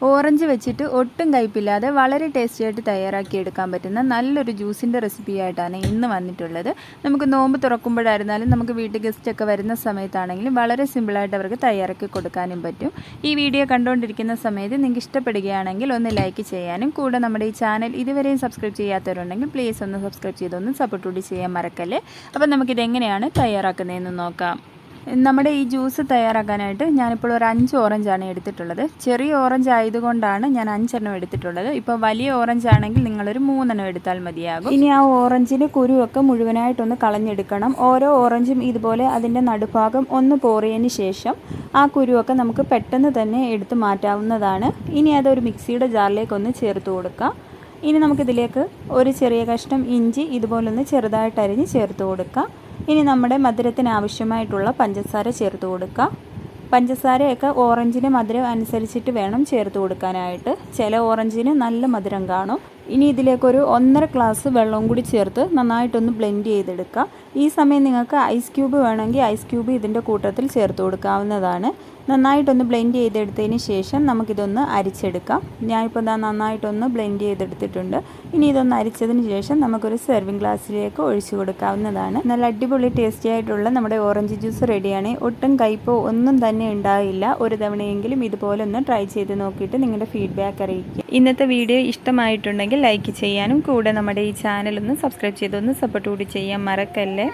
Orange വെച്ചിട്ട് ഒട്ടും കയ്പില്ലാതെ വളരെ ടേസ്റ്റി ആയിട്ട് തയ്യാറാക്കി എടുക്കാൻ പറ്റുന്ന നല്ലൊരു ജ്യൂസിൻ്റെ റെസിപ്പി ആയിട്ടാണ് ഇന്ന് വന്നിട്ടുള്ളത്. നമുക്ക് നോമ്പ് തുറക്കുമ്പോഴായിരുന്നാലും നമുക്ക് വീട്ടിൽ ഗസ്റ്റൊക്കെ വരുന്ന സമയത്താണെങ്കിലും വളരെ സിമ്പിളായിട്ട് അവർക്ക് തയ്യാറാക്കി കൊടുക്കാനും പറ്റും. ഈ വീഡിയോ കണ്ടുകൊണ്ടിരിക്കുന്ന സമയത്ത് നിങ്ങൾക്ക് ഇഷ്ടപ്പെടുകയാണെങ്കിൽ ഒന്ന് ലൈക്ക് ചെയ്യാനും കൂടെ നമ്മുടെ ഈ ചാനൽ ഇതുവരെയും സബ്സ്ക്രൈബ് ചെയ്യാത്തവരുണ്ടെങ്കിൽ പ്ലീസ് ഒന്ന് സബ്സ്ക്രൈബ് ചെയ്തൊന്ന് സപ്പോർട്ട് കൂടി ചെയ്യാൻ മറക്കല്ലേ. അപ്പോൾ നമുക്കിതെങ്ങനെയാണ് തയ്യാറാക്കുന്നതെന്ന് നോക്കാം. നമ്മുടെ ഈ ജ്യൂസ് തയ്യാറാക്കാനായിട്ട് ഞാനിപ്പോൾ ഒരു 5 ഓറഞ്ചാണ് എടുത്തിട്ടുള്ളത്. ചെറിയ ഓറഞ്ച് ആയതുകൊണ്ടാണ് ഞാൻ 5 എണ്ണം എടുത്തിട്ടുള്ളത്. ഇപ്പോൾ വലിയ ഓറഞ്ച് ആണെങ്കിൽ നിങ്ങളൊരു 3 എണ്ണം എടുത്താൽ മതിയാകും. ഇനി ആ ഓറഞ്ചിൻ്റെ കുരുവൊക്കെ മുഴുവനായിട്ടൊന്ന് കളഞ്ഞെടുക്കണം. ഓരോ ഓറഞ്ചും ഇതുപോലെ അതിൻ്റെ നടുഭാഗം ഒന്ന് പോറിയതിന് ശേഷം ആ കുരുവൊക്കെ നമുക്ക് പെട്ടെന്ന് തന്നെ എടുത്ത് മാറ്റാവുന്നതാണ്. ഇനി അതൊരു മിക്സിയുടെ ജാറിലേക്കൊന്ന് ചേർത്ത് കൊടുക്കാം. ഇനി നമുക്കിതിലേക്ക് ഒരു ചെറിയ കഷ്ണം ഇഞ്ചി ഇതുപോലൊന്ന് ചെറുതായിട്ട് അരിഞ്ഞ് ചേർത്ത് കൊടുക്കാം. ഇനി നമ്മുടെ മധുരത്തിന് ആവശ്യമായിട്ടുള്ള പഞ്ചസാര ചേർത്ത് കൊടുക്കാം. പഞ്ചസാരയൊക്കെ ഓറഞ്ചിന് മധുരം അനുസരിച്ചിട്ട് വേണം ചേർത്ത് കൊടുക്കാനായിട്ട്. ചില ഓറഞ്ചിന് നല്ല മധുരം കാണും. ഇനി ഇതിലേക്കൊരു 1.5 ഗ്ലാസ് വെള്ളവും കൂടി ചേർത്ത് നന്നായിട്ടൊന്ന് ബ്ലെൻഡ് ചെയ്തെടുക്കാം. ഈ സമയം നിങ്ങൾക്ക് ഐസ് ക്യൂബ് വേണമെങ്കിൽ ഐസ് ക്യൂബ് ഇതിൻ്റെ കൂട്ടത്തിൽ ചേർത്ത് കൊടുക്കാവുന്നതാണ്. നന്നായിട്ടൊന്ന് ബ്ലെൻഡ് ചെയ്തെടുത്തതിന് ശേഷം നമുക്കിതൊന്ന് അരിച്ചെടുക്കാം. ഞാനിപ്പോൾ നന്നായിട്ടൊന്ന് ബ്ലെൻഡ് ചെയ്തെടുത്തിട്ടുണ്ട്. ഇനി ഇതൊന്ന് അരിച്ചതിന് ശേഷം നമുക്കൊരു സെർവിങ് ഗ്ലാസ്സിലേക്ക് ഒഴിച്ചു കൊടുക്കാവുന്നതാണ്. നല്ല അടിപൊളി ടേസ്റ്റി ആയിട്ടുള്ള നമ്മുടെ ഓറഞ്ച് ജ്യൂസ് റെഡിയാണ്. ഒട്ടും കയ്പോ ഒന്നും തന്നെ ഉണ്ടാവില്ല. ഒരു തവണയെങ്കിലും ഇതുപോലെ ഒന്ന് ട്രൈ ചെയ്ത് നോക്കിയിട്ട് നിങ്ങളുടെ ഫീഡ്ബാക്ക് അറിയിക്കുക. ഇന്നത്തെ വീഡിയോ ഇഷ്ടമായിട്ടുണ്ടെങ്കിൽ ലൈക്ക് ചെയ്യാനും കൂടെ നമ്മുടെ ഈ ചാനൽ ഒന്ന് സബ്സ്ക്രൈബ് ചെയ്തൊന്ന് സപ്പോർട്ട് കൂടി ചെയ്യാൻ മറക്കല്ലേ.